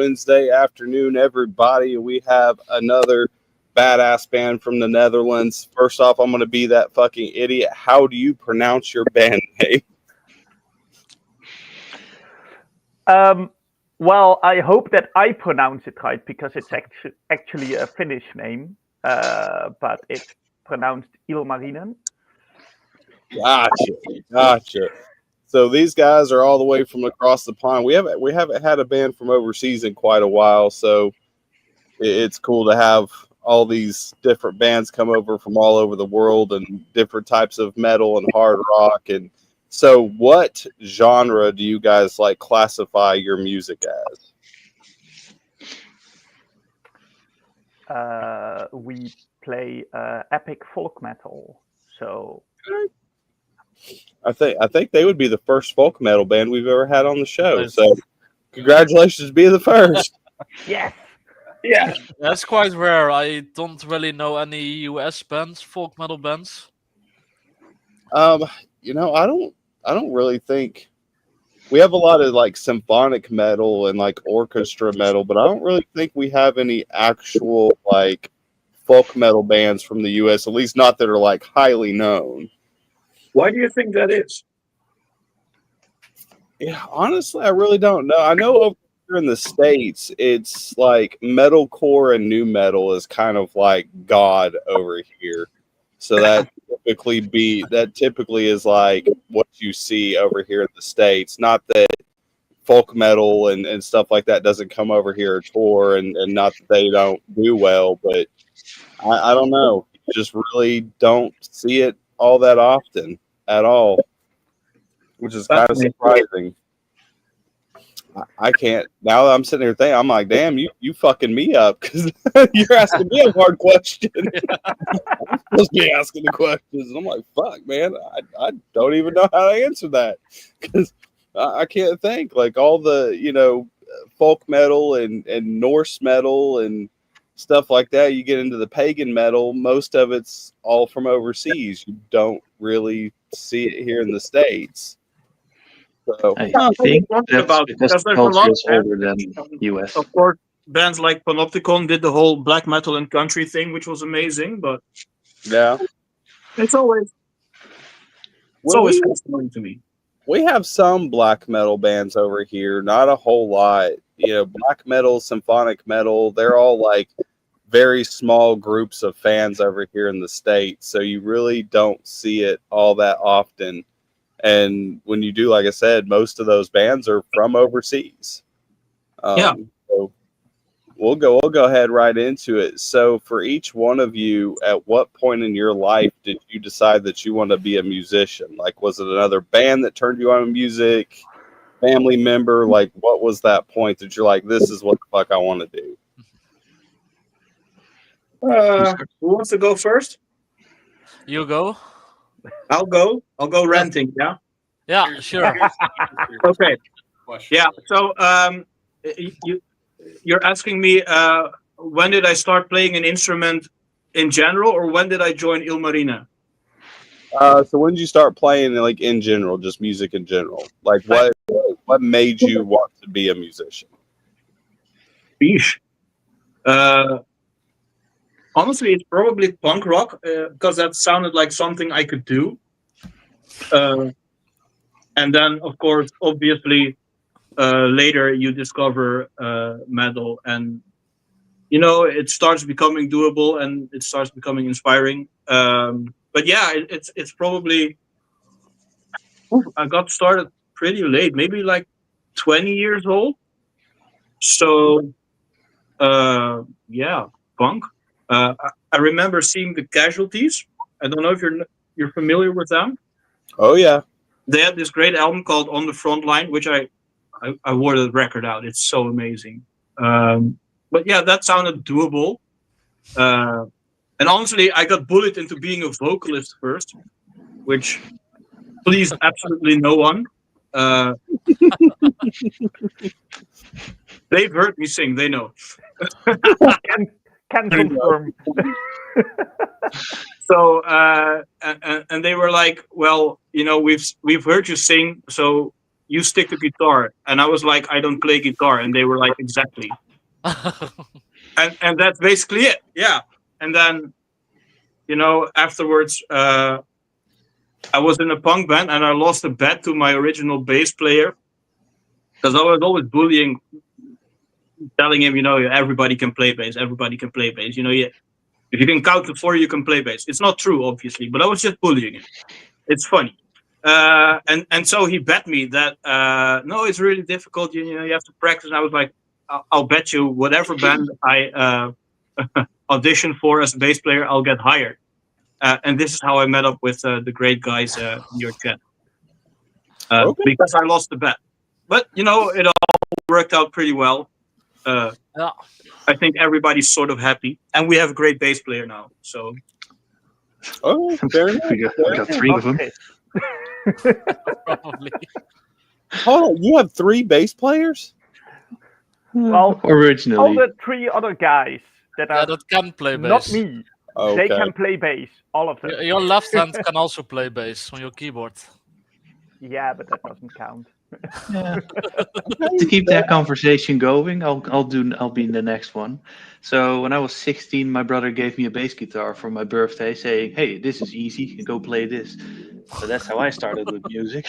Wednesday afternoon, everybody. We have another badass band from the Netherlands. First off, I'm going to be that fucking idiot. How do you pronounce your band name? Well, I hope that I pronounce it right because it's actually a Finnish name, but it's pronounced Ilmarinen. Gotcha. So these guys are all the way from across the pond. We haven't had a band from overseas in quite a while, so it's cool to have all these different bands come over from all over the world and different types of metal and hard rock. And so, what genre do you guys like classify your music as? We play epic folk metal, so. I think they would be the first folk metal band we've ever had on the show. So, congratulations, being the first. Yes. Yeah, that's quite rare. I don't really know any US bands, folk metal bands. I don't really think we have a lot of like symphonic metal and like orchestra metal, but I don't really think we have any actual like folk metal bands from the US, at least not that are like highly known. Why do you think that is? Yeah, honestly, I really don't know. I know over here in the States, it's like metalcore and new metal is kind of like God over here. So that typically is like what you see over here in the States. Not that folk metal and stuff like that doesn't come over here or tour, and not that they don't do well, but I don't know. You just really don't see it all that often at all, which is kind of surprising. I can't. Now that I'm sitting here thinking, I'm like, damn, you fucking me up because you're asking me a hard question. I'm supposed to be asking the questions. And I'm like, fuck, man, I don't even know how to answer that because I can't think. Like all the, folk metal and Norse metal and stuff like that, you get into the pagan metal, most of it's all from overseas. You don't really see it here in the States. So, I think that's because the culture is older than US. Of course, bands like Panopticon did the whole black metal and country thing, which was amazing, but yeah, it's always fascinating to me. We have some black metal bands over here, not a whole lot. Black metal, symphonic metal, they're all like very small groups of fans over here in the States. So you really don't see it all that often. And when you do, like I said, most of those bands are from overseas. So we'll go ahead right into it. So for each one of you, at what point in your life did you decide that you want to be a musician? Like, was it another band that turned you on to music? Family member? Like, what was that point that you're like, this is what the fuck I want to do? Who wants to go first? You go. I'll go ranting. Yeah. Yeah, sure. Okay. Yeah. So you're asking me when did I start playing an instrument in general, or when did I join Ilmarinen? So when did you start playing, like in general, just music in general? Like what made you want to be a musician? Beesh. Honestly, it's probably punk rock because that sounded like something I could do. And then, of course, obviously, later you discover metal, and it starts becoming doable and it starts becoming inspiring. But yeah, it's probably I got started pretty late, maybe like 20 years old. So yeah, punk. I remember seeing the Casualties. I don't know if you're familiar with them. Oh yeah, they had this great album called On the Front Line, which I wore the record out. It's so amazing. But yeah, that sounded doable. And honestly, I got bullied into being a vocalist first, which pleased absolutely no one. They've heard me sing. They know. Can confirm. So and they were like, well, we've heard you sing, so you stick to guitar. And I was like, I don't play guitar. And they were like, exactly. And that's basically it. Yeah. And then, afterwards, I was in a punk band and I lost a bet to my original bass player because I was always bullying, telling him, everybody can play bass. Everybody can play bass. If you can count to 4, you can play bass. It's not true, obviously, but I was just bullying him. It's funny. And so he bet me that, no, it's really difficult. You have to practice. And I was like, I'll bet you whatever band I audition for as a bass player, I'll get hired. And this is how I met up with the great guys in your chat. Because I lost the bet. But, it all worked out pretty well. Yeah. I think everybody's sort of happy. And we have a great bass player now. So. Oh, fair enough. We got 3 of them. Probably. Hold on, you have 3 bass players? Well, Originally. all the 3 other guys that are that can play bass. not me, they can play bass. All of them. Your left hand can also play bass on your keyboard. Yeah, but that doesn't count. Yeah. To keep that conversation going, I'll be in the next one. So when I was 16, my brother gave me a bass guitar for my birthday, saying, "Hey, this is easy. Go play this." So that's how I started with music.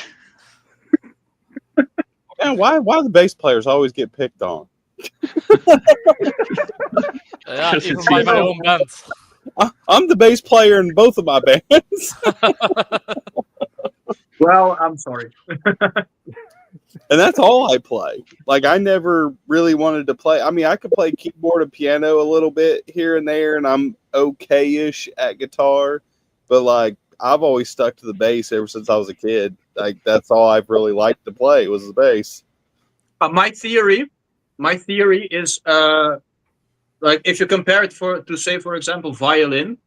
Man, why the bass players always get picked on? Yeah, even by my own band. I'm the bass player in both of my bands. Well, I'm sorry. And that's all I play. Like, I never really wanted to play. I mean, I could play keyboard and piano a little bit here and there, and I'm okay-ish at guitar. But, like, I've always stuck to the bass ever since I was a kid. Like, that's all I've really liked to play was the bass. My theory is, like, if you compare it to, say, for example, violin,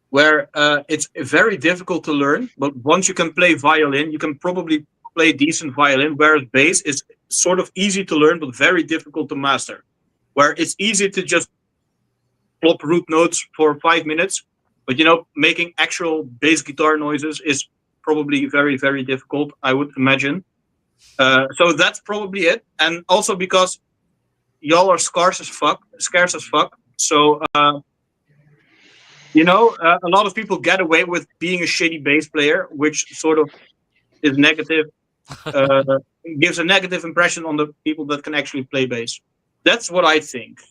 where it's very difficult to learn, but once you can play violin, you can probably play decent violin, whereas bass is sort of easy to learn, but very difficult to master. Where it's easy to just plop root notes for 5 minutes, but making actual bass guitar noises is probably very, very difficult, I would imagine. So that's probably it. And also because y'all are scarce as fuck. So, a lot of people get away with being a shitty bass player, which sort of is negative, gives a negative impression on the people that can actually play bass. That's what I think.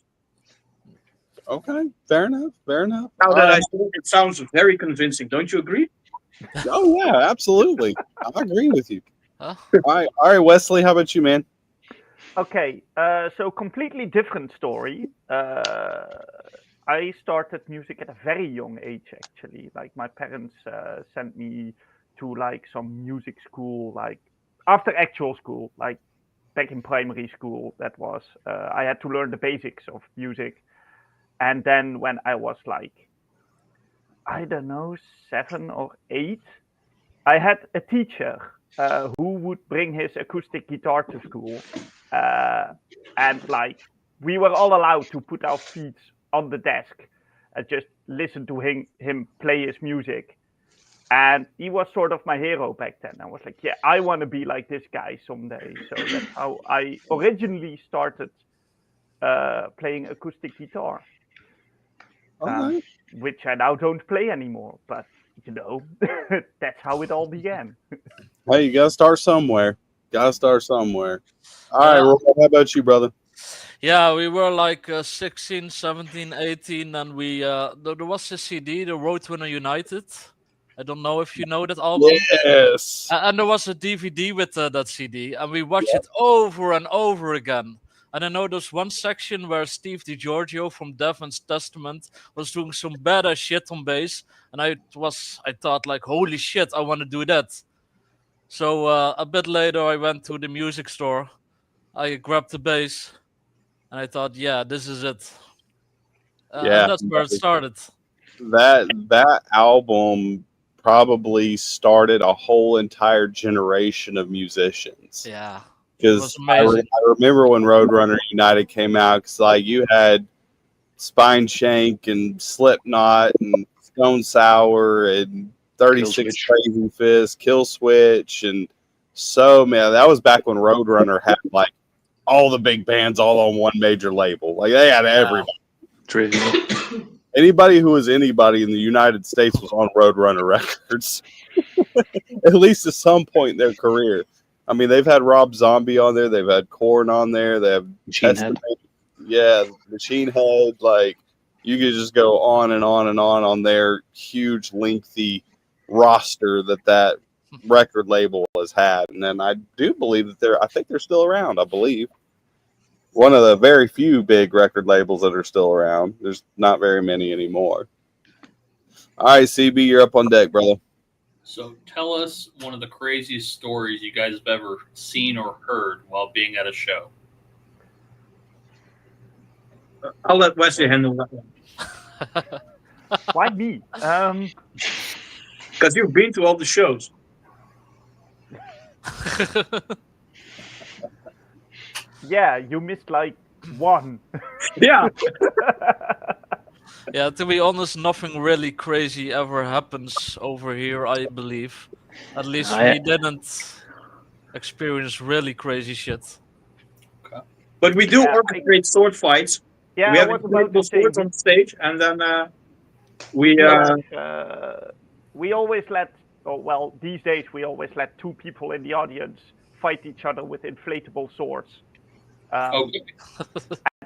Okay, fair enough. Now that I say it sounds very convincing. Don't you agree? Oh, yeah, absolutely. I agree with you. Huh? All right, Wesley, how about you, man? Okay, so completely different story. I started music at a very young age, actually. Like, my parents sent me to, like, some music school, like, after actual school, like, back in primary school, that was. I had to learn the basics of music. And then when I was, like, I don't know, 7 or 8, I had a teacher who would bring his acoustic guitar to school. And, like, we were all allowed to put our feet on the desk and just listen to him play his music. And he was sort of my hero back then. I was like, yeah, I want to be like this guy someday. So that's how I originally started playing acoustic guitar. Okay. Which I now don't play anymore. But, that's how it all began. Hey, you got to start somewhere. All right, Roy, how about you, brother? Yeah, we were like 16, 17, 18, and we there was a CD, The Roadrunner United. I don't know if you know that album. Yes. And there was a DVD with that CD, and we watched it over and over again. And I know there's one section where Steve DiGiorgio from Devin's Testament was doing some badass shit on bass, and I thought like, holy shit, I want to do that. So a bit later, I went to the music store. I grabbed the bass, and I thought, yeah, this is it. And that's where it started. That album probably started a whole entire generation of musicians. Yeah. Because I remember when Roadrunner United came out, because like you had Spine Shank and Slipknot and Stone Sour and 36 Crazy Fist, Kill Switch, and So man, that was back when Roadrunner had like all the big bands all on one major label. Like they had everybody. Trivial. Anybody who was anybody in the United States was on Roadrunner Records, at least at some point in their career. I mean, they've had Rob Zombie on there, they've had Korn on there, they have Machine Head. yeah, Machine Head. Like you could just go on and on and on their huge, lengthy roster that record label has had. And then I do believe that I think they're still around. I believe one of the very few big record labels that are still around. There's not very many anymore. All right, CB, you're up on deck, brother. So tell us one of the craziest stories you guys have ever seen or heard while being at a show. I'll let Wesley handle that one. Why me? Because you've been to all the shows. Yeah, you missed like one. Yeah. Yeah, to be honest, nothing really crazy ever happens over here, I believe. At least we didn't experience really crazy shit. But we do orchestrate sword fights. Yeah, we I have was about to inflatable say, swords on stage, and then we always let, these days we always let two people in the audience fight each other with inflatable swords. Okay.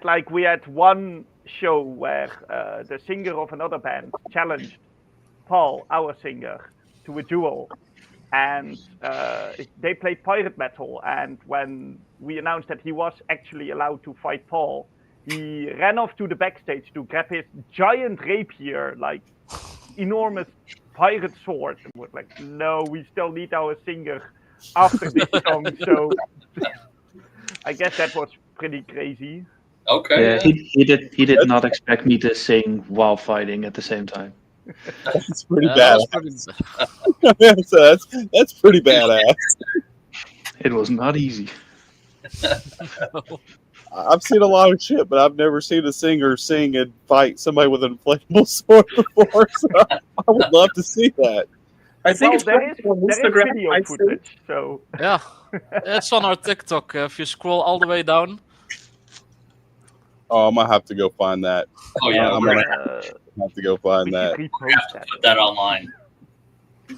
Like we had one show where the singer of another band challenged Paul, our singer, to a duel, and they played pirate metal. And when we announced that he was actually allowed to fight Paul, he ran off to the backstage to grab his giant rapier, like enormous pirate sword. And was like, no, we still need our singer after this song. So I guess that was pretty crazy. Okay. Yeah, he did not expect me to sing while fighting at the same time. That's pretty that bad. was pretty- So that's pretty badass. It was not easy. I've seen a lot of shit, but I've never seen a singer sing and fight somebody with an inflatable sword before. So I would love to see that. I think There is Instagram. video I'd say. footage, so Yeah, it's on our TikTok. If you scroll all the way down, Oh, I'm gonna have to go find that. Oh yeah, I'm we're gonna gonna have to go find we that. should have repost to that. put that online.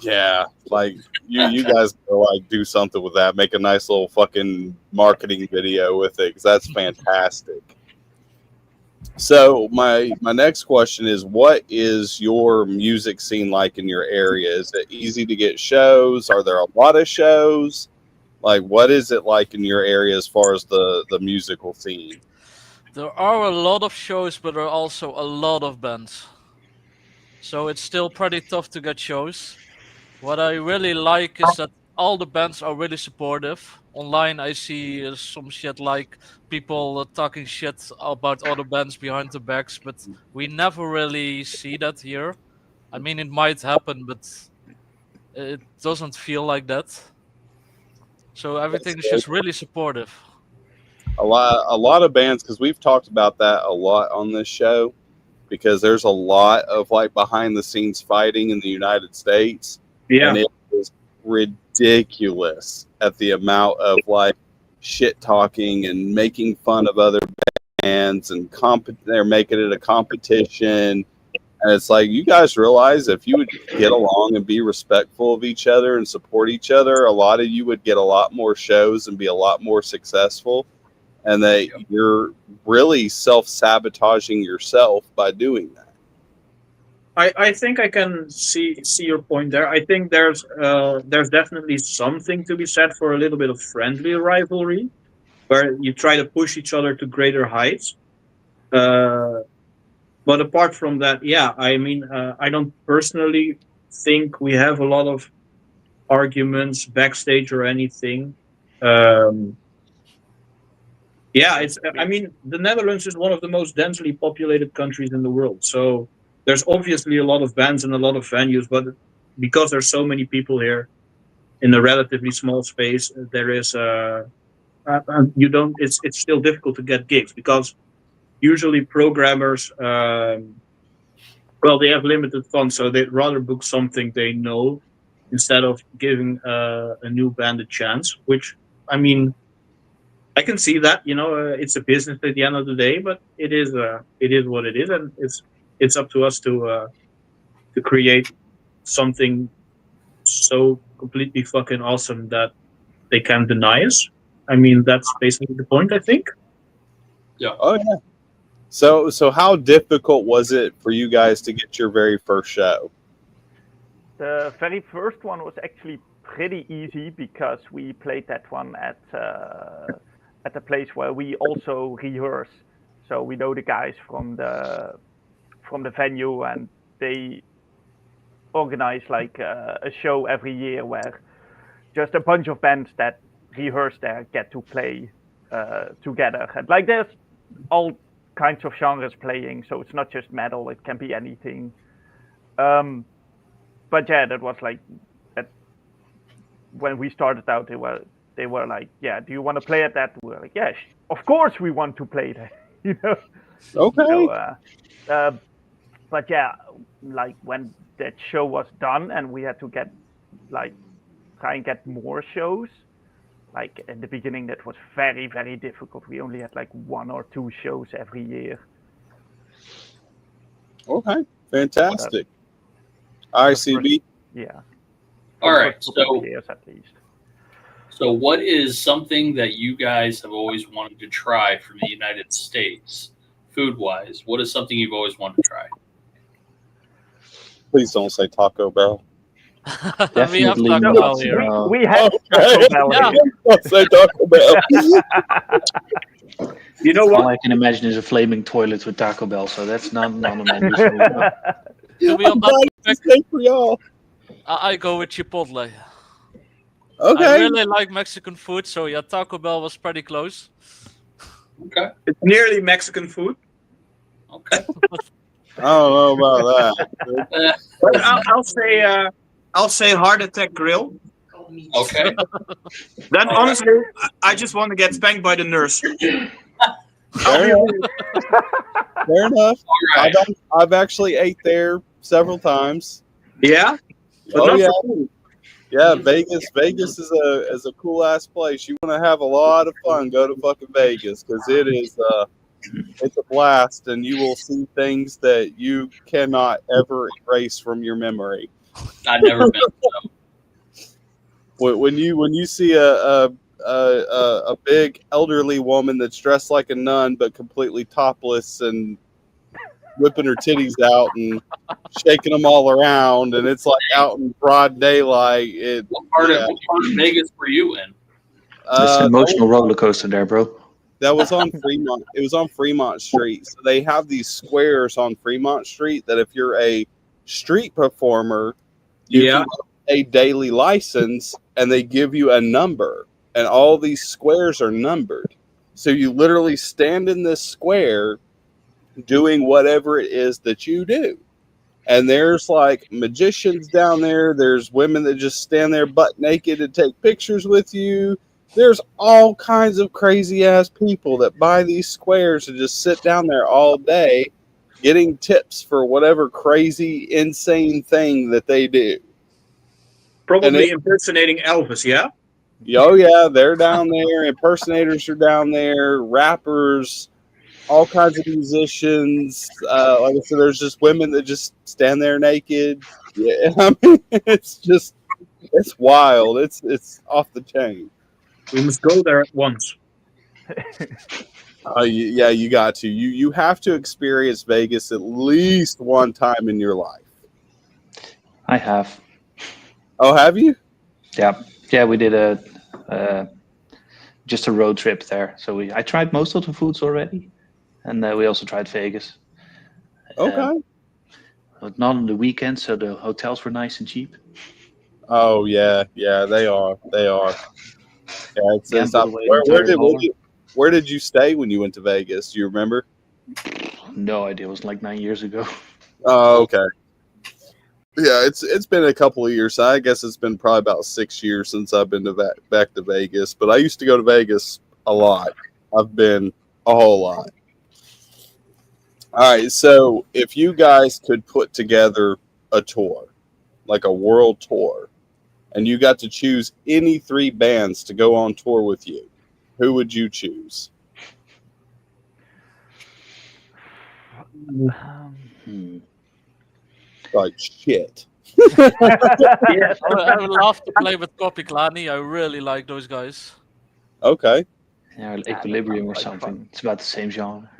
Yeah, like you guys go like do something with that. Make a nice little fucking marketing video with it because that's fantastic. So my next question is, what is your music scene like in your area? Is it easy to get shows? Are there a lot of shows? Like, what is it like in your area as far as the musical scene? there are a lot of shows, but there are also a lot of bands. So it's still pretty tough to get shows. What I really like is that all the bands are really supportive. Online, I see some shit like people talking shit about other bands behind the backs, but we never really see that here. I mean, it might happen, but it doesn't feel like that. So everything is just really supportive. A lot of bands, because we've talked about that a lot on this show, because there's a lot of like behind the scenes fighting in the United States. Yeah. And it is ridiculous at the amount of like shit talking and making fun of other bands and they're making it a competition. And it's like, you guys realize if you would get along and be respectful of each other and support each other, a lot of you would get a lot more shows and be a lot more successful. And that you're really self-sabotaging yourself by doing that. I think I can see your point there. I think there's definitely something to be said for a little bit of friendly rivalry, where you try to push each other to greater heights. But apart from that, yeah, I mean, I don't personally think we have a lot of arguments backstage or anything. Yeah, I mean, the Netherlands is one of the most densely populated countries in the world. So there's obviously a lot of bands and a lot of venues, but because there's so many people here in a relatively small space, there is it's still difficult to get gigs because usually programmers, they have limited funds, so they'd rather book something they know instead of giving a new band a chance. Which, I mean, I can see that, it's a business at the end of the day, but it is what it is, and it's up to us to create something so completely fucking awesome that they can't deny us. I mean, that's basically the point, I think. Oh yeah. So how difficult was it for you guys to get your very first show? The very first one was actually pretty easy because we played that one at the place where we also rehearse. So we know the guys from the venue, and they organize like a show every year where just a bunch of bands that rehearse there get to play together. And like there's all kinds of genres playing, so it's not just metal; it can be anything. But yeah, that was like that. When we started out, they were like, "Yeah, do you want to play at that?" We were like, "Yeah, of course we want to play that." you know. Okay. So, but yeah, like when that show was done and we had to get like try and get more shows. Like in the beginning, that was very, very difficult. We only had like 1 or 2 shows every year. Okay. Fantastic. ICB. Yeah. All right. So years at least. So, what is something that you guys have always wanted to try from the United States, food-wise? What is something you've always wanted to try? Please don't say Taco Bell. We have Definitely Taco not. Bell here. We have Okay. Taco Bell Yeah. here. Don't say Taco Bell. You know All what? I can imagine is a flaming toilet with Taco Bell, so that's not on the menu for me. No. To be on that It's steak for y'all. I go with Chipotle. Okay. I really like Mexican food, so yeah, Taco Bell was pretty close. Okay. It's nearly Mexican food. Okay. I don't know about that. But I'll say Heart Attack Grill. Okay. Then honestly, I just want to get spanked by the nurse. Fair enough. All right. I've actually ate there several times. Yeah. But Oh not yeah, for food. yeah. Vegas is a cool ass place. You want to have a lot of fun, go to fucking Vegas because it's a blast, and you will see things that you cannot ever erase from your memory. I've never been. So. When you see a big elderly woman that's dressed like a nun but completely topless and whipping her titties out and shaking them all around, and it's like out in broad daylight. What part of Vegas were you in? It's an emotional roller coaster there, bro. That was on Fremont. It was on Fremont Street. So they have these squares on Fremont Street that if you're a street performer, you can get a daily license, and they give you a number, and all these squares are numbered. So you literally stand in this square doing whatever it is that you do. And there's like magicians down there. There's women that just stand there butt naked and take pictures with you. There's all kinds of crazy ass people that buy these squares and just sit down there all day getting tips for whatever crazy, insane thing that they do. Probably impersonating Elvis, yeah? Oh, yeah, they're down there. Impersonators are down there. Rappers, all kinds of musicians. Like I said, there's just women that just stand there naked. Yeah, I mean, it's wild. It's off the chain. We must go there at once. Yeah, you got to. You have to experience Vegas at least one time in your life. I have. Oh, have you? Yeah. We did just a road trip there. So I tried most of the foods already, and we also tried Vegas. Okay. But not on the weekends, so the hotels were nice and cheap. Oh yeah, they are. Yeah, where did you stay when you went to Vegas? Do you remember? No idea. It was like 9 years ago. Oh, okay. Yeah, it's been a couple of years. I guess it's been probably about 6 years since I've been back to Vegas. But I used to go to Vegas a lot. I've been a whole lot. All right, so if you guys could put together a tour, like a world tour, and you got to choose any 3 bands to go on tour with you, who would you choose? Like shit. Yeah. I would love to play with Kopiklani. I really like those guys. Okay. Yeah, that Equilibrium or sounds like something. fun. It's about the same genre.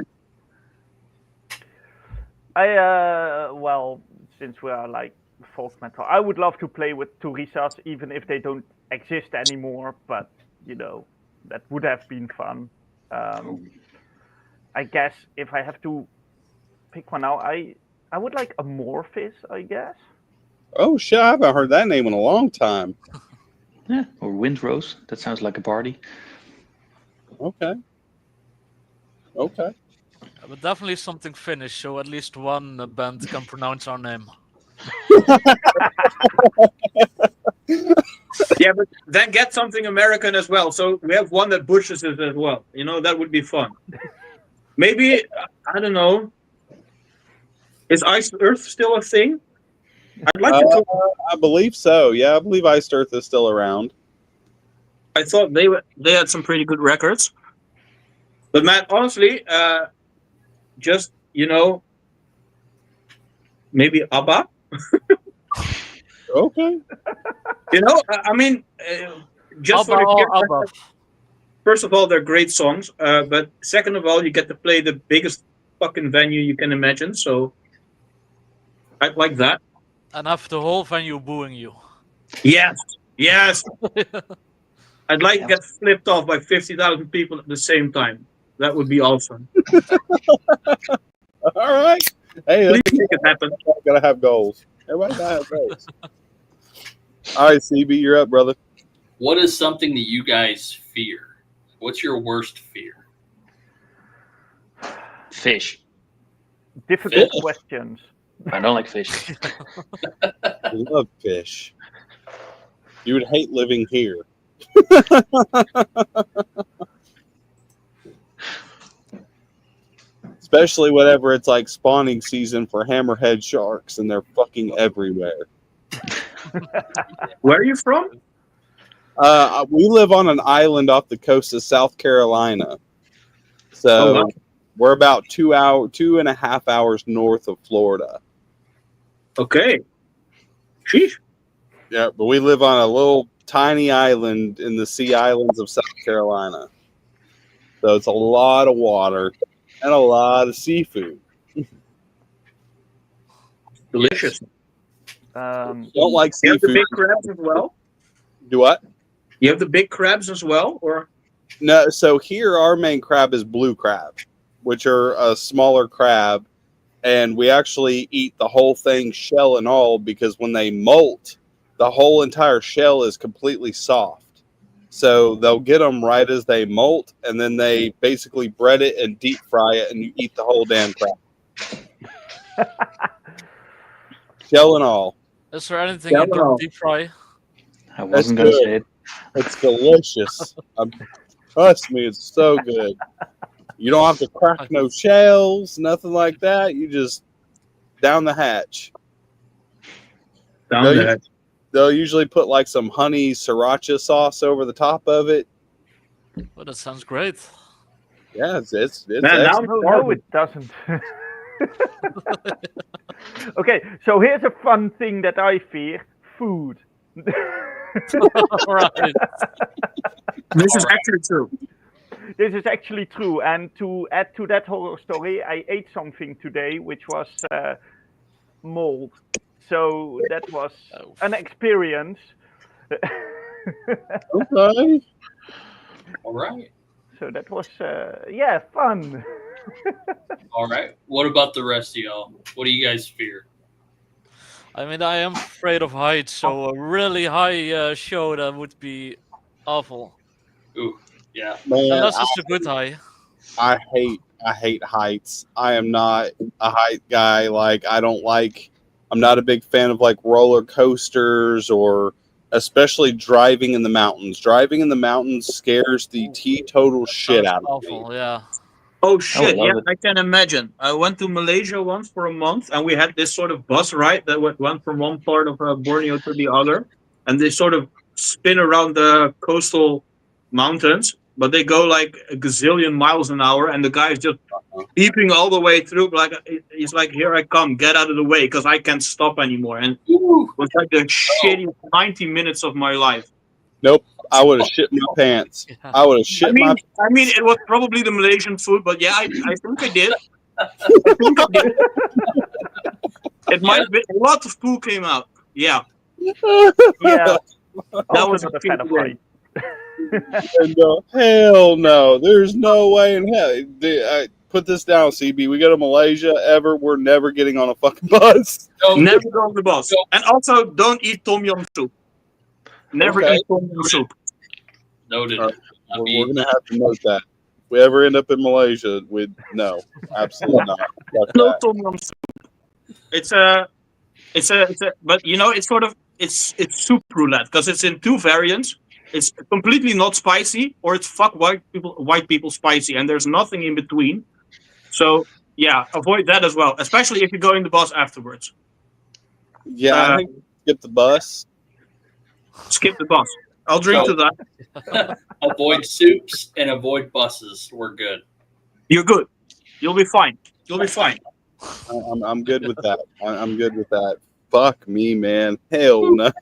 Well, since we are like folk metal, I would love to play with Turisas, even if they don't exist anymore. But that would have been fun. I guess if I have to pick one out, I would like Amorphis, I guess. Oh shit! I haven't heard that name in a long time. Yeah, or Windrose. That sounds like a party. Okay. But definitely something Finnish, so at least one band can pronounce our name. Yeah, but then get something American as well. So we have one that butchers it as well. That would be fun. Maybe, I don't know. Is Ice Earth still a thing? I'd like to talk. I believe so. Yeah, I believe Iced Earth is still around. I thought they had some pretty good records. But man, honestly, just maybe ABBA. Okay. I mean, just for Abba the or Abba? first of all, they're great songs. But second of all, you get to play the biggest fucking venue you can imagine. So I'd like that. And have the whole venue booing you. Yes. I'd like to get flipped off by 50,000 people at the same time. That would be awesome. All right. Hey, Please make it happen. gotta have goals. Everybody gotta have goals. All right, CB, you're up, brother. What is something that you guys fear? What's your worst fear? Fish. Difficult Fish. questions. I don't like fish. I love fish. You would hate living here. Especially whenever it's like spawning season for hammerhead sharks and they're fucking everywhere. Where are you from? We live on an island off the coast of South Carolina. So wow. we're about 2.5 hours north of Florida. Okay. Sheesh. Yeah, but we live on a little tiny island in the Sea Islands of South Carolina. So it's a lot of water and a lot of seafood. Delicious. Don't like You have the seafood. big crabs as well? Do what? You have the big crabs as well? Or No, so here our main crab is blue crab, which are a smaller crab, and we actually eat the whole thing shell and all because when they molt, the whole entire shell is completely soft. So they'll get them right as they molt, and then they basically bread it and deep fry it, and you eat the whole damn crab. Shell and all. Is there anything you don't deep fry? I wasn't going to good. say it. It's delicious. Trust me, it's so good. You don't have to crack no shells, nothing like that. You just down the hatch. They'll usually put like some honey sriracha sauce over the top of it. Oh, that sounds great. Yeah, it's Man, now excellent. No, it doesn't. Okay, so here's a fun thing that I fear: food. Right. this is actually true. This is actually true. And to add to that horror story, I ate something today which was mold. So that was an experience. Okay. All right. So that was, fun. All right. What about the rest of y'all? What do you guys fear? I mean, I am afraid of heights, so a really high show that would be awful. Ooh, yeah. Man, Unless it's a good high. I hate heights. I am not a height guy. I'm not a big fan of like roller coasters or especially driving in the mountains. Driving in the mountains scares the teetotal shit out of me. Awful, yeah. Oh shit! love Yeah, it. I can imagine. I went to Malaysia once for a month, and we had this sort of bus ride that went from one part of Borneo to the other. and they sort of spin around the coastal mountains, but they go like a gazillion miles an hour, and the guy is just beeping all the way through. Like he's like, "Here I come, get out of the way, because I can't stop anymore." And it was like the shitty 90 minutes of my life. Nope. I would have shit my pants. I would have shit my. I mean, it was probably the Malaysian food, but yeah, I think I did. It might have been a lot of poo came out. Yeah. Yeah, That was not a a fan of fight. And, hell no. There's no way in hell. I put this down, CB. We go to Malaysia ever, we're never getting on a fucking bus. Never go on the bus. And also, don't eat tom yum soup. Never Okay. eat tom yum soup. Noted. All right. We're going to have to note that. If we ever end up in Malaysia, no, absolutely not. Fuck No that. tom yum soup. It's a, but you know, it's sort of, it's soup roulette, because it's in two variants. It's completely not spicy, or it's fuck white people spicy, and there's nothing in between. So yeah, avoid that as well, especially if you go in the bus afterwards. Yeah, I think skip the bus. Skip the bus. I'll drink to that. Avoid soups and avoid buses. We're good. You're good. You'll be fine. You'll be fine. I'm good with that. I'm good with that. Fuck me, man. Hell no.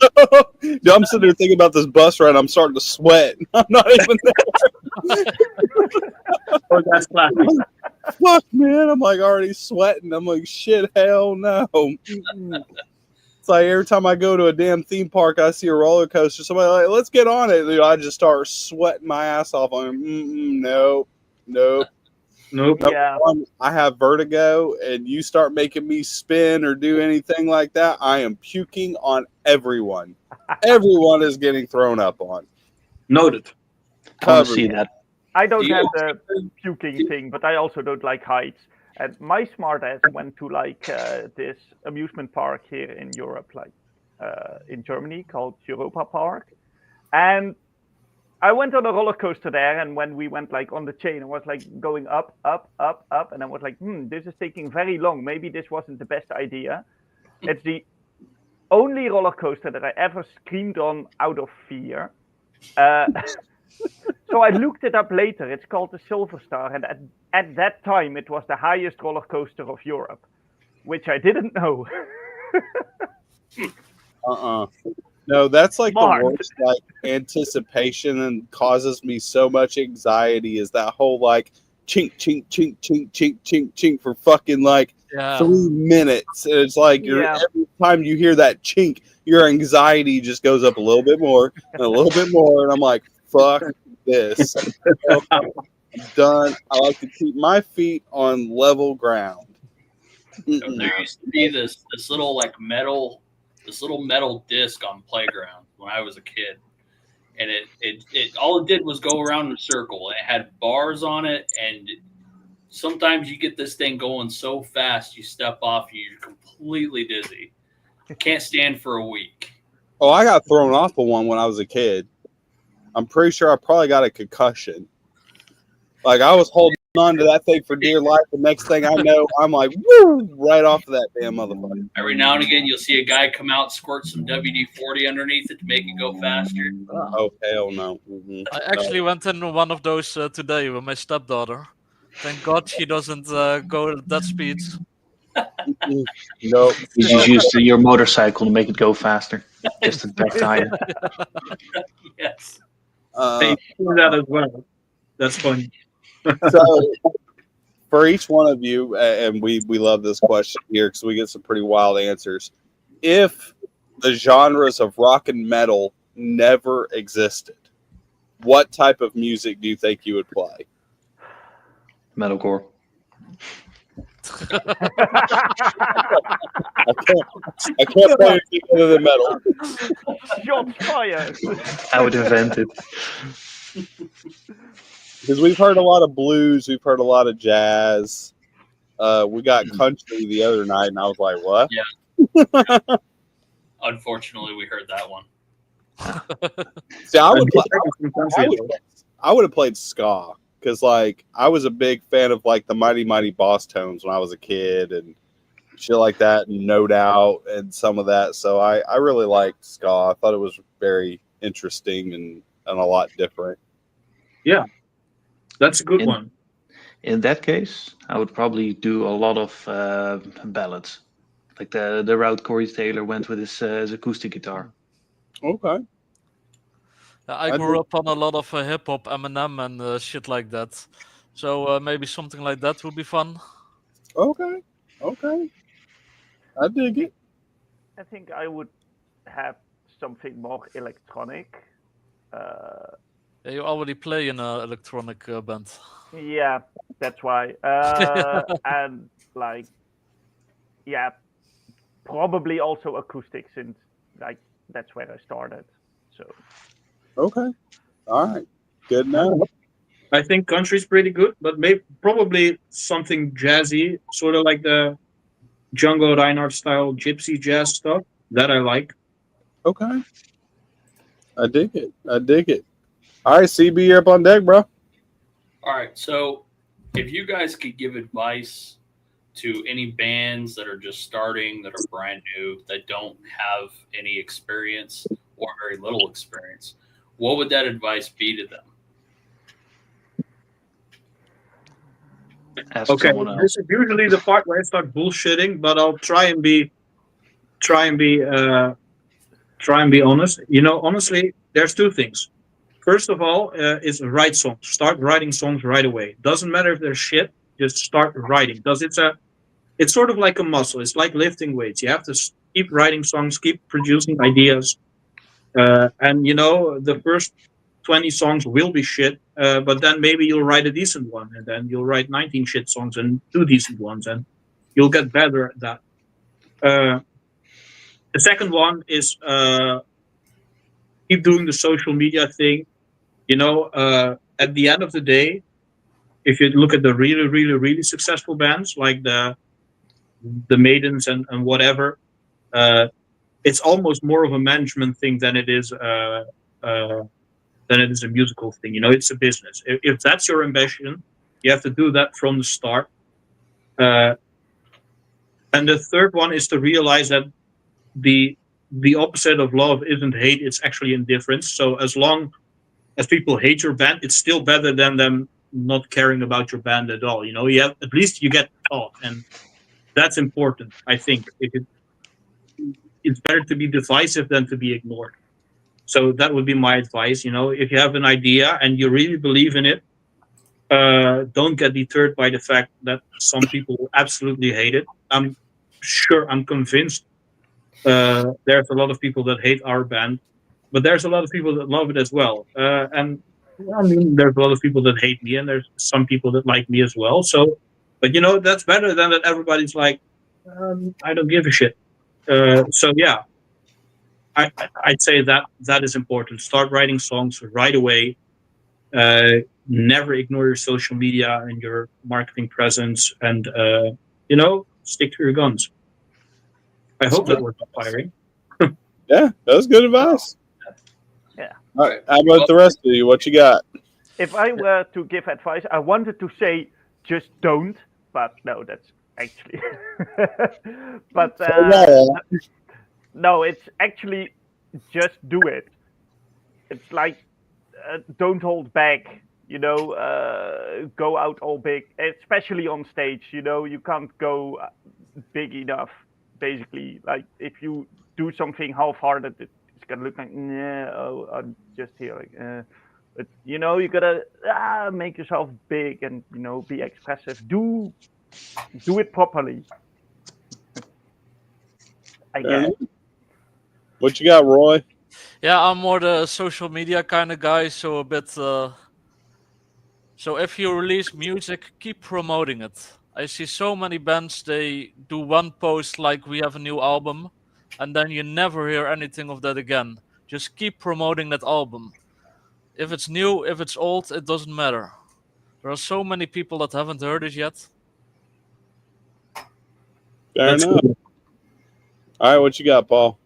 Dude, I'm sitting there thinking about this bus ride. I'm starting to sweat. I'm not even there. Oh, that's classic. Fuck, man. I'm like already sweating. I'm like, shit, hell no. It's like every time I go to a damn theme park, I see a roller coaster. Somebody like, let's get on it. I just start sweating my ass off. I'm no. Nope. Yeah. One, I have vertigo, and you start making me spin or do anything like that, I am puking on everyone. Everyone is getting thrown up on. Noted. I want to see that. I don't have the puking thing, but I also don't like heights. And my smart ass went to like this amusement park here in Europe, like in Germany, called Europa Park. And I went on a roller coaster there, and when we went like on the chain, I was like going up, up, up, up, and I was like, this is taking very long. Maybe this wasn't the best idea. It's the only roller coaster that I ever screamed on out of fear. So I looked it up later. It's called the Silver Star, and at that time it was the highest roller coaster of Europe, which I didn't know. No, that's like Smart. the worst like anticipation, and causes me so much anxiety is that whole like chink chink chink chink chink chink chink for fucking like 3 minutes. And it's like every time you hear that chink, your anxiety just goes up a little bit more and a little bit more, and I'm like, fuck this. I'm done. I like to keep my feet on level ground. There used to be this little like metal disc on playground when I was a kid, and it all it did was go around in a circle. It had bars on it, and sometimes you get this thing going so fast you step off and you're completely dizzy. Can't stand for a week. Oh, I got thrown off of one when I was a kid. I'm pretty sure I probably got a concussion. Like I was holding on to that thing for dear life. The next thing I know, I'm like, woo, right off of that damn motherfucker. Every now and again, you'll see a guy come out, squirt some WD-40 underneath it to make it go faster. Oh, hell no. Mm-hmm. I actually went in one of those today with my stepdaughter. Thank God she doesn't go at that speed. Nope. You just used your motorcycle to make it go faster. Just a back tire. Yes. They do that as well. That's funny. So, for each one of you, and we love this question here because we get some pretty wild answers. If the genres of rock and metal never existed, what type of music do you think you would play? Metalcore. I can't play anything other than metal. Shots fired. I would invent it. Because we've heard a lot of blues, we've heard a lot of jazz. We got country the other night, and I was like, "What?" Yeah. Unfortunately, we heard that one. See, I would have played ska because, like, I was a big fan of like the Mighty Mighty Boss Tones when I was a kid, and shit like that, and No Doubt, and some of that. So I really liked ska. I thought it was very interesting and a lot different. Yeah, that's a good In- one. In that case, I would probably do a lot of ballads, like the route Corey Taylor went with his acoustic guitar. Okay. I I grew do- up on a lot of hip hop, Eminem, and shit like that. So maybe something like that would be fun. Okay. Okay. I dig it. I think I would have something more electronic. Yeah, you already play in an electronic band. Yeah, that's why. And like, yeah, probably also acoustic since like that's where I started. So Okay. All right. Good enough. I think country's pretty good, but maybe probably something jazzy, sort of like the Django Reinhardt style gypsy jazz stuff that I like. Okay. I dig it. I dig it. All right, CB, you're up on deck, bro. All right, so if you guys could give advice to any bands that are just starting, that are brand new, that don't have any experience or very little experience, what would that advice be to them? Ask Okay, someone else. this is usually the part where I start bullshitting, but I'll try and be honest. You know, honestly, there's two things. First of all, is write songs. Start writing songs right away. Doesn't matter if they're shit. Just start writing because it's sort of like a muscle. It's like lifting weights. You have to keep writing songs, keep producing ideas, and you know the first 20 songs will be shit, but then maybe you'll write a decent one, and then you'll write 19 shit songs and 2 decent ones, and you'll get better at that. The second one is keep doing the social media thing. You know, at the end of the day, if you look at the really, really, really successful bands like the Maidens and whatever, it's almost more of a management thing than it is a musical thing. You know, it's a business. If that's your ambition, you have to do that from the start. And the third one is to realize that the opposite of love isn't hate; it's actually indifference. So as long as people hate your band, it's still better than them not caring about your band at all. You know, you have, at least you get taught, and that's important. I think it's better to be divisive than to be ignored. So that would be my advice. You know, if you have an idea and you really believe in it, don't get deterred by the fact that some people absolutely hate it. I'm convinced there's a lot of people that hate our band, but there's a lot of people that love it as well. And I mean, there's a lot of people that hate me, and there's some people that like me as well. So, but you know, that's better than that everybody's like, I don't give a shit. So yeah, I'd say that is important. Start writing songs right away. Never ignore your social media and your marketing presence, and you know, stick to your guns. I hope that was not firing. Yeah, that was good advice. yeah, All right, how about the rest of you? What you got? if I were to give advice, I wanted to say just don't, but no, that's actually. But no, it's actually just do it. It's like don't hold back. You know, go out all big, especially on stage. You know, you can't go big enough. Basically, like if you do something half-hearted, it's gonna look like, nah, oh, I'm just here. Like, but you know, you gotta make yourself big and you know be expressive. Do it properly. I Fair guess. enough. What you got, Roy? Yeah, I'm more the social media kind of guy, so a bit. So if you release music, keep promoting it. I see so many bands, they do one post like we have a new album, and then you never hear anything of that again. Just keep promoting that album. If it's new, if it's old, it doesn't matter. There are so many people that haven't heard it yet. Fair That's enough. cool. All right, what you got, Paul?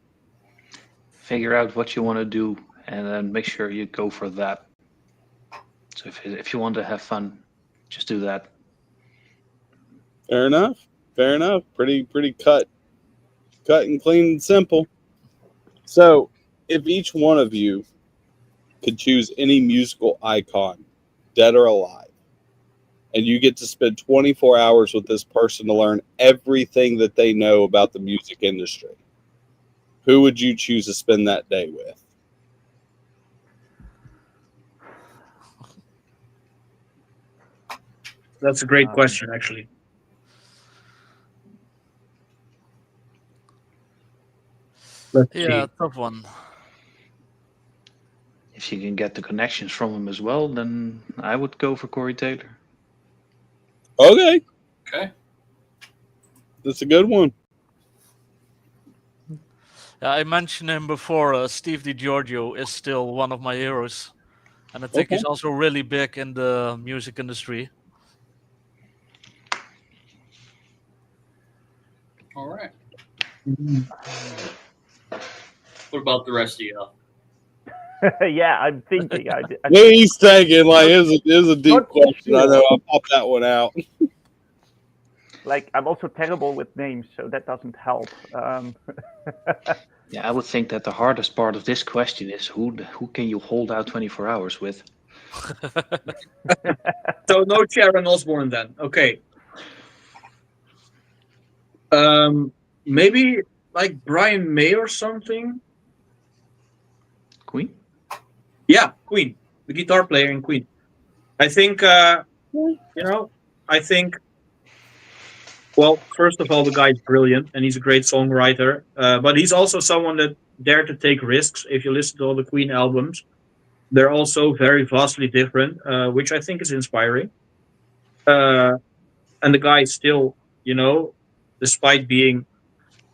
Figure out what you want to do, and then make sure you go for that. So if you want to have fun, just do that. Fair enough. Fair enough. Pretty cut and clean and simple. So, if each one of you could choose any musical icon, dead or alive, and you get to spend 24 hours with this person to learn everything that they know about the music industry, who would you choose to spend that day with? That's a great question, actually. Let's Yeah, see. tough one. If you can get the connections from him as well, then I would go for Corey Taylor. Okay, Okay. that's a good one. Yeah, I mentioned him before. Steve DiGiorgio is still one of my heroes, and I think Okay. he's also really big in the music industry. All right. Mhm. What about the rest of you? Yeah, I'm thinking. I Yeah, he's thinking like it's a deep Not question. I sure. know. I'll pop that one out. Like, I'm also terrible with names, so that doesn't help. Yeah, I would think that the hardest part of this question is who can you hold out 24 hours with? So no Sharon Osbourne then. Okay. Maybe like Brian May or something. Queen? Yeah, Queen, the guitar player in Queen. I think I think. Well, first of all, the guy's brilliant and he's a great songwriter. But he's also someone that dared to take risks. If you listen to all the Queen albums, they're also very vastly different, which I think is inspiring. Uh, and the guy is still, despite being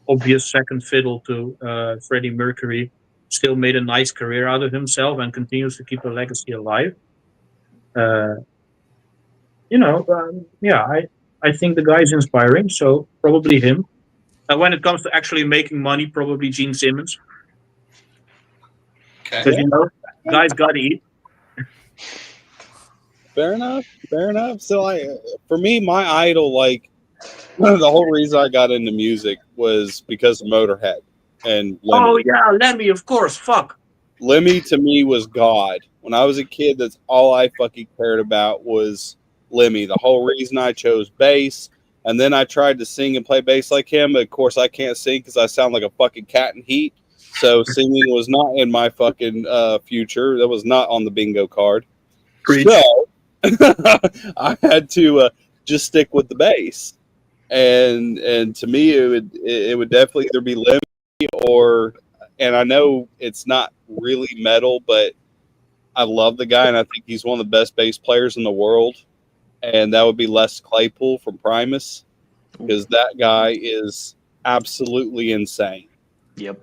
obvious second fiddle to Freddie Mercury, still made a nice career out of himself and continues to keep the legacy alive. Uh, yeah, I think the guy is inspiring, so probably him. When it comes to actually making money, probably Gene Simmons, Okay. because guys got to eat. Fair enough. Fair enough. So, for me, my idol, like the whole reason I got into music was because of Motorhead and Lemmy. Oh yeah, Lemmy, of course. Fuck. Lemmy to me was God. When I was a kid, that's all I fucking cared about was Lemmy. The whole reason I chose bass, and then I tried to sing and play bass like him. But of course, I can't sing because I sound like a fucking cat in heat. So singing was not in my fucking future. That was not on the bingo card. Preach. So I had to just stick with the bass. And to me, it would definitely either be Lemmy or, and I know it's not really metal, but I love the guy, and I think he's one of the best bass players in the world. And that would be Les Claypool from Primus, because that guy is absolutely insane. Yep.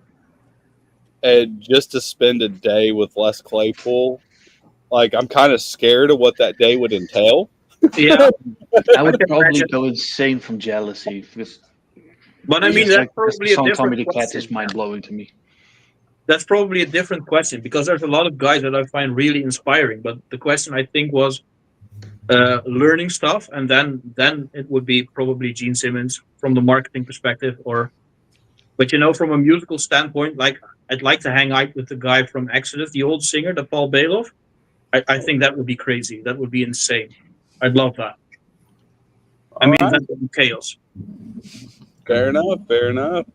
And just to spend a day with Les Claypool, like I'm kind of scared of what that day would entail. Yeah, I would can probably imagine. go insane from jealousy because But I mean, just that's because the probably a song Tommy different the Cat question. is mind blowing to me. That's probably a different question because there's a lot of guys that I find really inspiring. But the question I think was learning stuff, and then it would be probably Gene Simmons from the marketing perspective, but from a musical standpoint, like I'd like to hang out with the guy from Exodus, the old singer, the Paul Bailoff. I think that would be crazy. That would be insane. I'd love that. I mean, that would be chaos. Fair enough. Fair enough.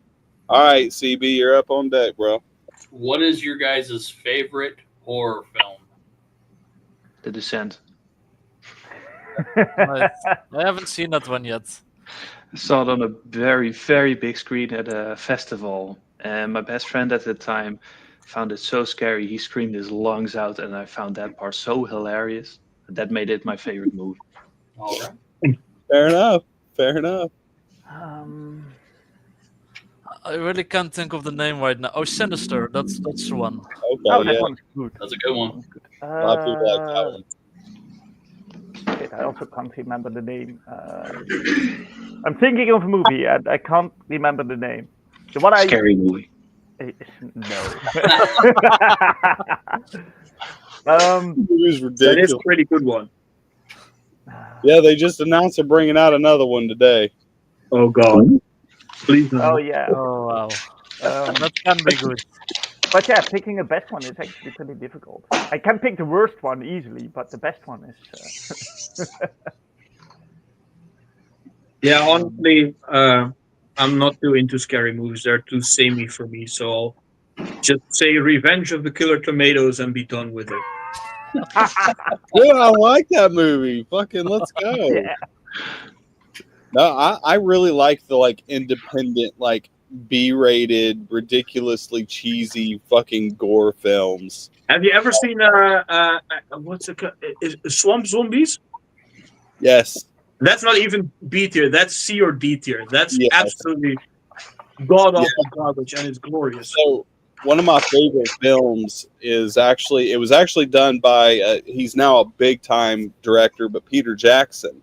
All right, CB, you're up on deck, bro. What is your guys' favorite horror film? The Descent. I haven't seen that one yet. I saw it on a very, very big screen at a festival, and my best friend at the time found it so scary. He screamed his lungs out, and I found that part so hilarious. That made it my favorite movie. All right. Fair enough. Fair enough. I really can't think of the name right now. Oh, Sinister. That's the one. Okay, Oh, that yeah. one's good. That's a good one. A lot of people like that one. Shit, I also can't remember the name. I'm thinking of a movie and I can't remember the name. The one Scary movie. No. It was ridiculous. That is a pretty good one. Yeah, they just announced they're bringing out another one today. Oh God, please no. Oh yeah. Oh wow, that can be good. But yeah, picking a best one is actually pretty difficult. I can pick the worst one easily, but the best one is. Yeah, honestly, I'm not too into scary movies. They're too samey for me. So I'll just say Revenge of the Killer Tomatoes and be done with it. Yeah, I like that movie. Fucking let's go. Yeah. No, I really like the like independent, like B-rated, ridiculously cheesy fucking gore films. Have you ever seen what's it called? Swamp Zombies? Yes. That's not even B tier. That's C or D tier. That's Yes. absolutely god awful garbage, and it's glorious. So one of my favorite films is actually, it was actually done by he's now a big time director, but Peter Jackson,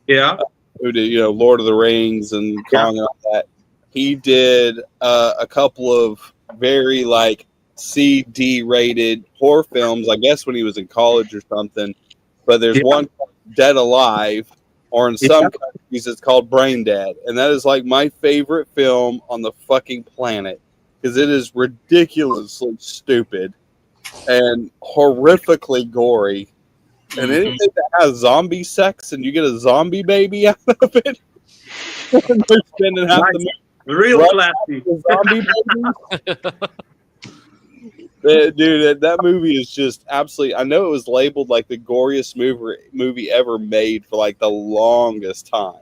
Yeah, who did Lord of the Rings and Kong and all that. He did a couple of very like C-D rated horror films, I guess when he was in college or something. But there's one called Dead Alive, or in some countries it's called Brain Dead, and that is like my favorite film on the fucking planet because it is ridiculously stupid and horrifically gory. And anything that has zombie sex and you get a zombie baby out of it, and they're spending half the movie real classy. zombie babies. Dude, that movie is just absolutely. I know it was labeled like the goriest movie ever made for like the longest time.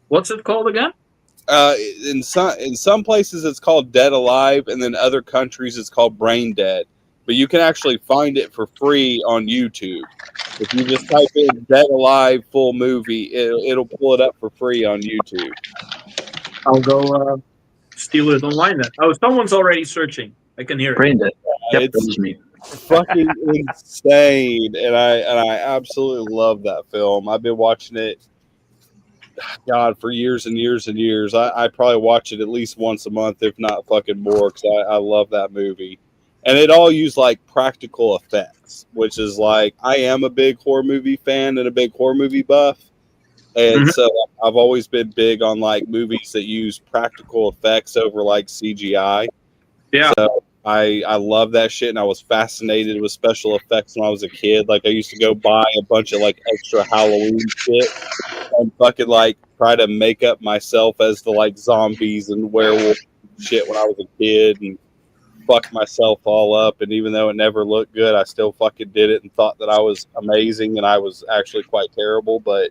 What's it called again? In some places it's called Dead Alive, and then other countries it's called Brain Dead. But you can actually find it for free on YouTube. If you just type in Dead Alive full movie, it'll pull it up for free on YouTube. I'll go steal it online then. Oh, someone's already searching. I can hear it. Brain Dead. Yep, It's that was me. fucking insane, and I absolutely love that film. I've been watching it, God, for years and years and years. I probably watch it at least once a month, if not fucking more, because I love that movie. And it all used like practical effects, which is like, I am a big horror movie fan and a big horror movie buff. And so I've always been big on like movies that use practical effects over like CGI. Yeah. So I love that shit, and I was fascinated with special effects when I was a kid. Like, I used to go buy a bunch of like extra Halloween shit and fucking like try to make up myself as the like zombies and werewolf shit when I was a kid, and fuck myself all up. And even though it never looked good, I still fucking did it and thought that I was amazing, and I was actually quite terrible. But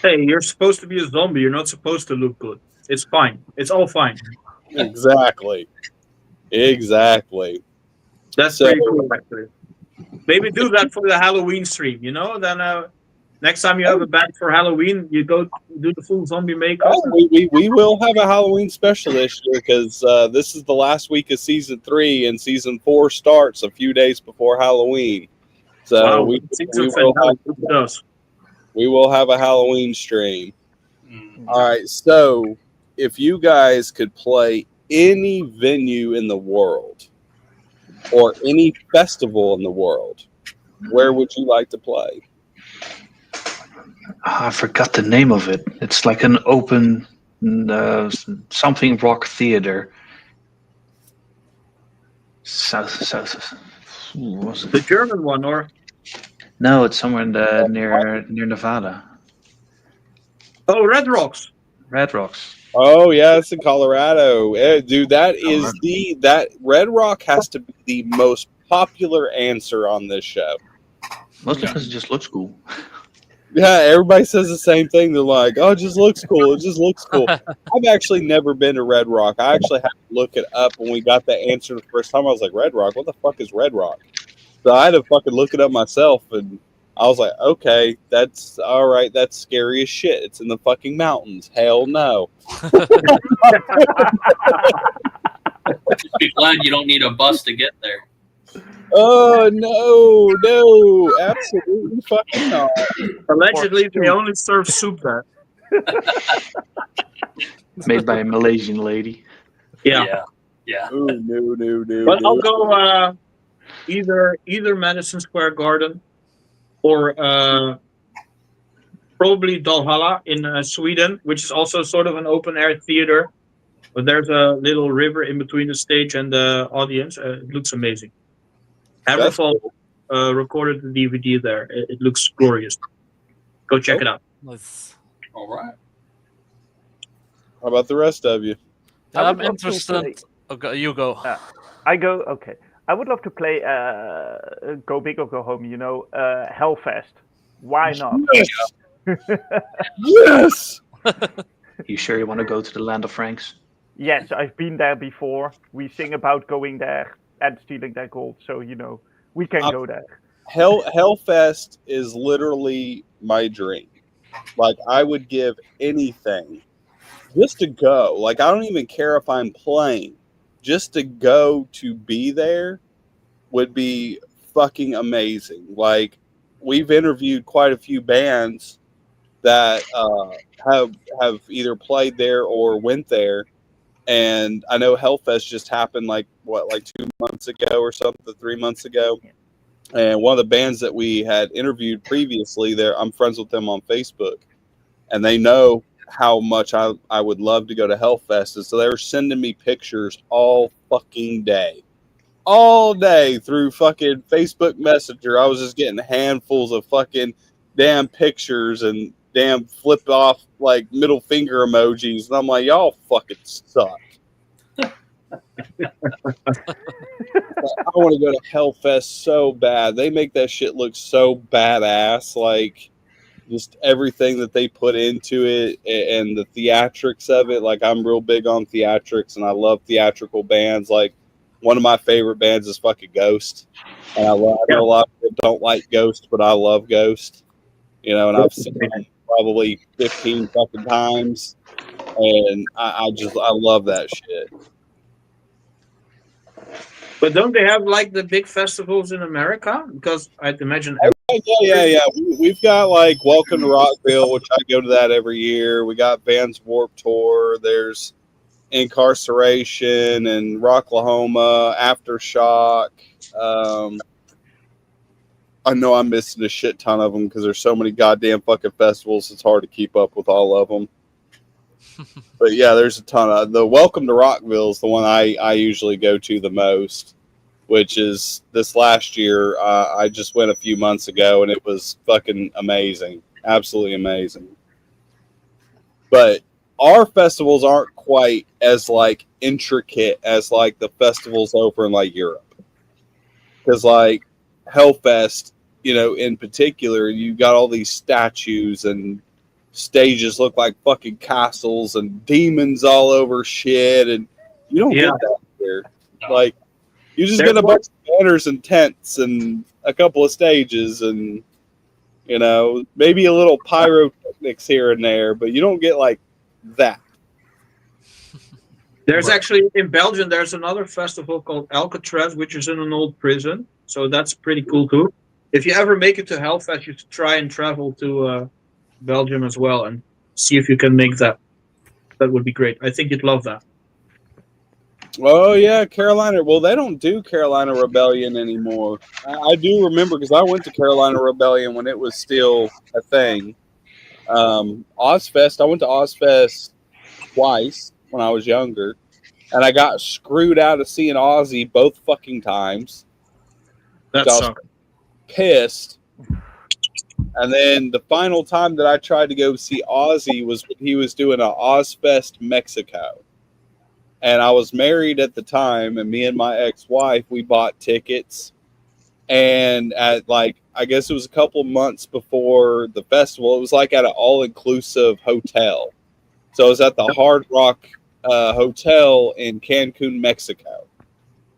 hey, you're supposed to be a zombie. You're not supposed to look good. It's fine. It's all fine. Exactly. That's So- pretty cool, actually. Maybe do that for the Halloween stream. Then next time you have a band for Halloween, you go do the full zombie makeup. Oh, we will have a Halloween special this year because this is the last week of season 3, and season 4 starts a few days before Halloween. So Wow, we we will have a Halloween stream. All right, so if you guys could play any venue in the world or any festival in the world, where would you like to play? I forgot the name of it. It's like an open something rock theater. What was it? The German one, or No, it's somewhere in the near Nevada. oh, Red Rocks. Red Rocks. Oh yeah, it's in Colorado. Dude, that Red Rock has to be the most popular answer on this show. Mostly because it just looks cool. Yeah, everybody says the same thing. They're like, "Oh, it just looks cool. It just looks cool." I've actually never been to Red Rock. I actually had to look it up when we got the answer the first time. I was like, "Red Rock? What the fuck is Red Rock?" So I had to fucking look it up myself, and I was like, "Okay, that's all right. That's scary as shit. It's in the fucking mountains. Hell no." Just be glad you don't need a bus to get there. Oh no, absolutely fucking not. Allegedly, they only serve soup there. Made by a Malaysian lady. Yeah. Oh no. But I'll go either Madison Square Garden or probably Dalhalla in Sweden, which is also sort of an open air theater. But there's a little river in between the stage and the audience. It looks amazing. Hammerfall recorded the DVD there. It looks glorious. Go check it out. Nice. All right. How about the rest of you? I I'm would love to interested. play- Okay, you go. I go. Okay. I would love to play Go Big or Go Home. You know, Hellfest. Why not? Yes. Yes. You sure you want to go to the land of Franks? Yes, I've been there before. We sing about going there and stealing their gold, so you know we can go there. Hellfest is literally my dream. Like I would give anything just to go. Like I don't even care if I'm playing. Just to go to be there would be fucking amazing. Like we've interviewed quite a few bands that have either played there or went there. And I know Hellfest just happened like 2 months ago or something, 3 months ago. And one of the bands that we had interviewed previously, there I'm friends with them on Facebook, and they know how much I would love to go to Hellfest. And so they were sending me pictures all fucking day through fucking Facebook Messenger. I was just getting handfuls of fucking damn pictures and damn flip off like middle finger emojis. And I'm like, y'all fucking suck. I want to go to Hellfest so bad. They make that shit look so badass. Like just everything that they put into it and the theatrics of it. Like I'm real big on theatrics and I love theatrical bands. Like one of my favorite bands is fucking Ghost. And I know a lot of people don't like Ghost, but I love Ghost. You know, and I've seen it probably 15 fucking times. And I love that shit. But don't they have like the big festivals in America? Because I'd imagine. Yeah. We've got like Welcome to Rockville, which I go to that every year. We got Vans Warped Tour. There's Incarceration and Rocklahoma, Aftershock. I know I'm missing a shit ton of them because there's so many goddamn fucking festivals. It's hard to keep up with all of them. But yeah, there's a ton of the Welcome to Rockville is the one I usually go to the most, which is this last year. I just went a few months ago and it was fucking amazing, absolutely amazing. But our festivals aren't quite as like intricate as like the festivals over in like Europe, because like Hellfest, you know, in particular, you got all these statues and stages look like fucking castles and demons all over shit, and you don't get that here. Like you just get a bunch of banners and tents and a couple of stages and you know maybe a little pyrotechnics here and there, but you don't get like that. There's actually in Belgium there's another festival called Alcatraz, which is in an old prison, so that's pretty cool too. If you ever make it to Hellfest, you should try and travel to Belgium as well and see if you can make that. That would be great. I think you'd love that. Oh yeah, Carolina. Well, they don't do Carolina Rebellion anymore. I do remember because I went to Carolina Rebellion when it was still a thing. Ozfest. I went to Ozfest twice when I was younger, and I got screwed out of seeing Ozzy both fucking times. That sucked. Pissed. And then the final time that I tried to go see Ozzy was when he was doing a Ozfest Mexico. And I was married at the time, and me and my ex-wife, we bought tickets. And at like, I guess it was a couple months before the festival, it was like at an all-inclusive hotel. So it was at the Hard Rock Hotel in Cancun, Mexico.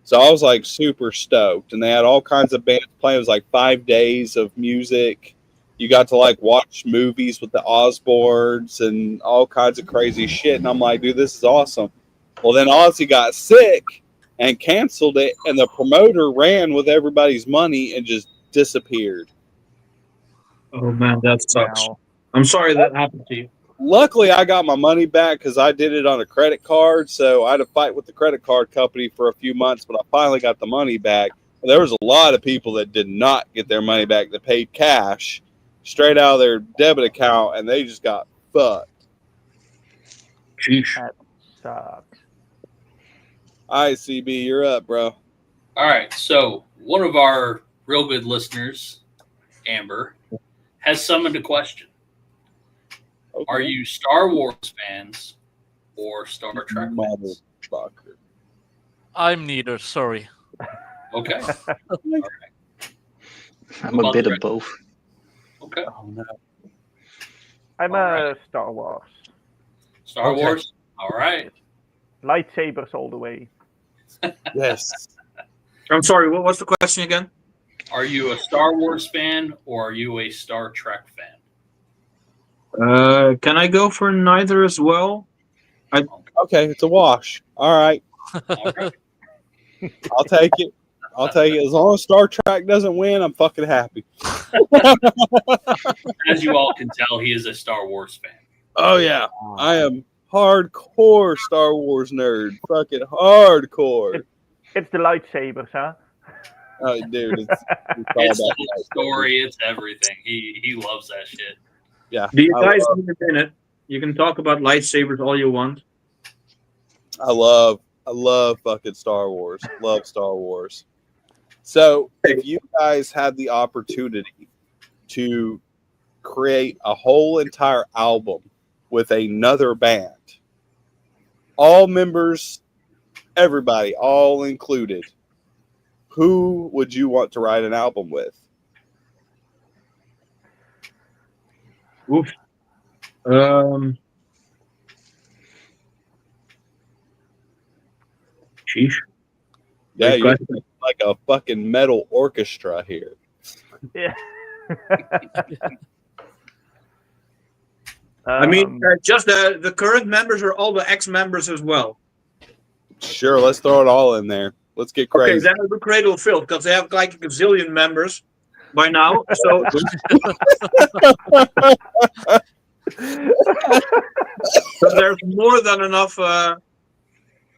So I was like super stoked. And they had all kinds of bands playing. It was like 5 days of music. You got to like watch movies with the Osbournes and all kinds of crazy shit. And I'm like, dude, this is awesome. Well, then Ozzy got sick and canceled it, and the promoter ran with everybody's money and just disappeared. Oh man, that sucks. Wow. I'm sorry that happened to you. Luckily, I got my money back because I did it on a credit card, so I had to fight with the credit card company for a few months, but I finally got the money back. There was a lot of people that did not get their money back that paid cash straight out of their debit account, and they just got fucked. Sheesh. That sucks. All right, CB, you're up, bro. All right, so one of our real good listeners, Amber, has summoned a question. Okay. Are you Star Wars fans or Star Trek fans? Motherfucker. I'm neither. Sorry. Okay. I'm a bit of both. Okay. Oh no. I'm All a right. Star Wars. Star Okay. Wars? All right. Lightsabers all the way. Yes. I'm sorry. What was the question again? Are you a Star Wars fan or are you a Star Trek fan? Can I go for neither as well? Okay, it's a wash. All right. All right. I'll take it. I'll take it. As long as Star Trek doesn't win, I'm fucking happy. As you all can tell, he is a Star Wars fan. Oh yeah. I am hardcore Star Wars nerd. Fucking hardcore. It's the lightsabers, huh? Oh, dude, it's all It's about the story. It's everything. He loves that shit. Yeah. Do you I guys love- need a minute? You can talk about lightsabers all you want. I love fucking Star Wars. Love Star Wars. So if you guys had the opportunity to create a whole entire album with another band, all members, everybody, all included, who would you want to write an album with? Oof. Sheesh. Yeah, Great you're question. like a fucking metal orchestra here. Yeah. I mean, just the current members or all the ex-members as well. Sure, let's throw it all in there. Let's get Okay, crazy. then the Cradle Filth, because they have like a gazillion members by now. So there's more than enough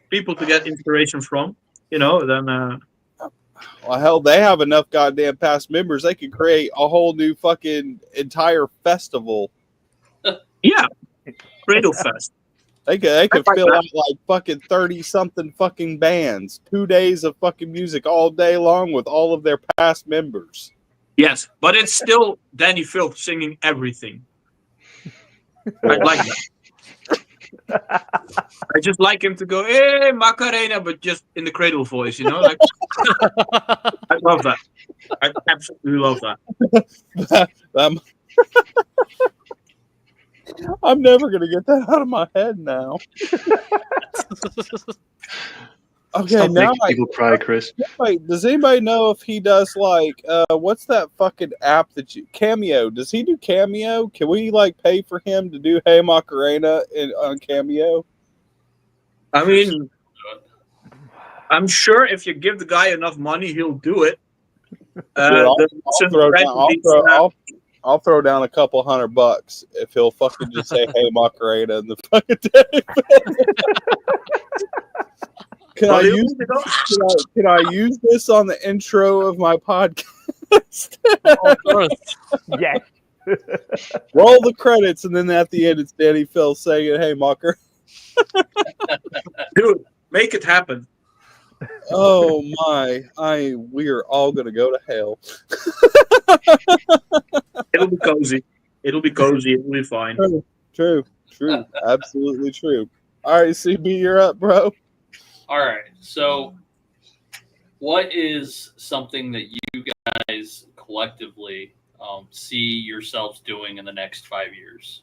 people to get inspiration from. You know, then Well, hell, they have enough goddamn past members. They could create a whole new fucking entire festival. yeah, Cradle Fest. They could like fill that. out like fucking 30 something fucking bands. 2 days of fucking music all day long with all of their past members. Yes, but it's still Danny Filth singing everything. I like that. I just like him to go, hey, Macarena, but just in the cradle voice, you know? Like, I love that. I absolutely love that. I'm never gonna get that out of my head now. Okay, Stop now making people cry, Chris. wait, does anybody know if he does like what's that fucking app that you Cameo? Does he do Cameo? Can we like pay for him to do Hey Macarena on Cameo? I mean, I'm sure if you give the guy enough money, he'll do it. I'll throw down a couple $100 if he'll fucking just say Hey Macarena in the fucking day. Can I use this on the intro of my podcast? Of course. Yes. Roll the credits, and then at the end, it's Danny Phil saying, "Hey, Mocker." Dude, make it happen. Oh my! We are all gonna go to hell. It'll be cozy. It'll be cozy. It'll be fine. True, absolutely true. All right, CB, you're up, bro. All right. So, what is something that you guys collectively see yourselves doing in the next 5 years?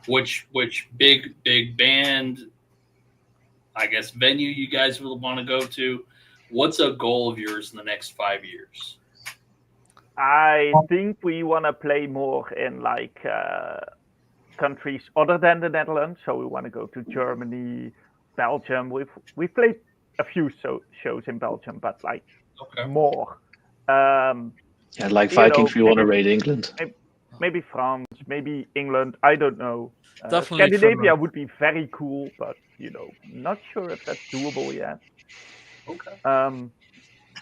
Which big band, I guess, venue you guys will want to go to? What's a goal of yours in the next 5 years? I think we want to play more in like countries other than the Netherlands. So we want to go to Germany, Belgium. We've played a few shows in Belgium, but like more. Yeah, like Vikings, we want to raid England. Maybe France, maybe England. I don't know. Definitely Scandinavia Finland. would be very cool, but not sure if that's doable yet. Okay.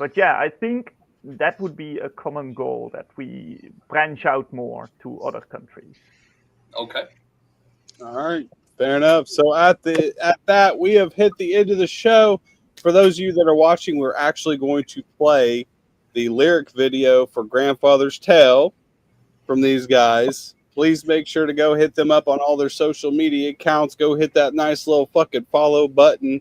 But yeah, I think that would be a common goal, that we branch out more to other countries. Okay. All right, fair enough. So at that, we have hit the end of the show. For those of you that are watching, we're actually going to play the lyric video for Grandfather's Tale from these guys. Please make sure to go hit them up on all their social media accounts. Go hit that nice little fucking follow button.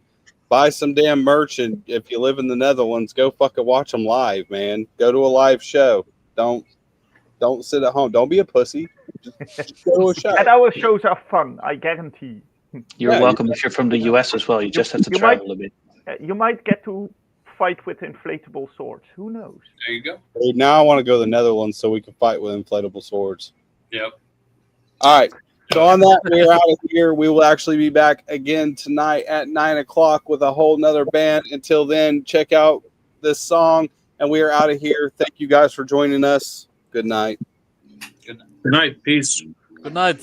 Buy some damn merch, and if you live in the Netherlands, go fucking watch them live, man. Go to a live show. Don't sit at home. Don't be a pussy. Just go to a show. And our shows are fun, I guarantee. You're Yeah, welcome if you're from the US as well. You just have to you might- travel a bit. You might get to fight with inflatable swords. Who knows? There you go. Hey, now I want to go to the Netherlands so we can fight with inflatable swords. Yep. All right. So on that, we're out of here. We will actually be back again tonight at 9 o'clock with a whole nother band. Until then, check out this song, and we are out of here. Thank you guys for joining us. Good night. Good night. Peace. Good night.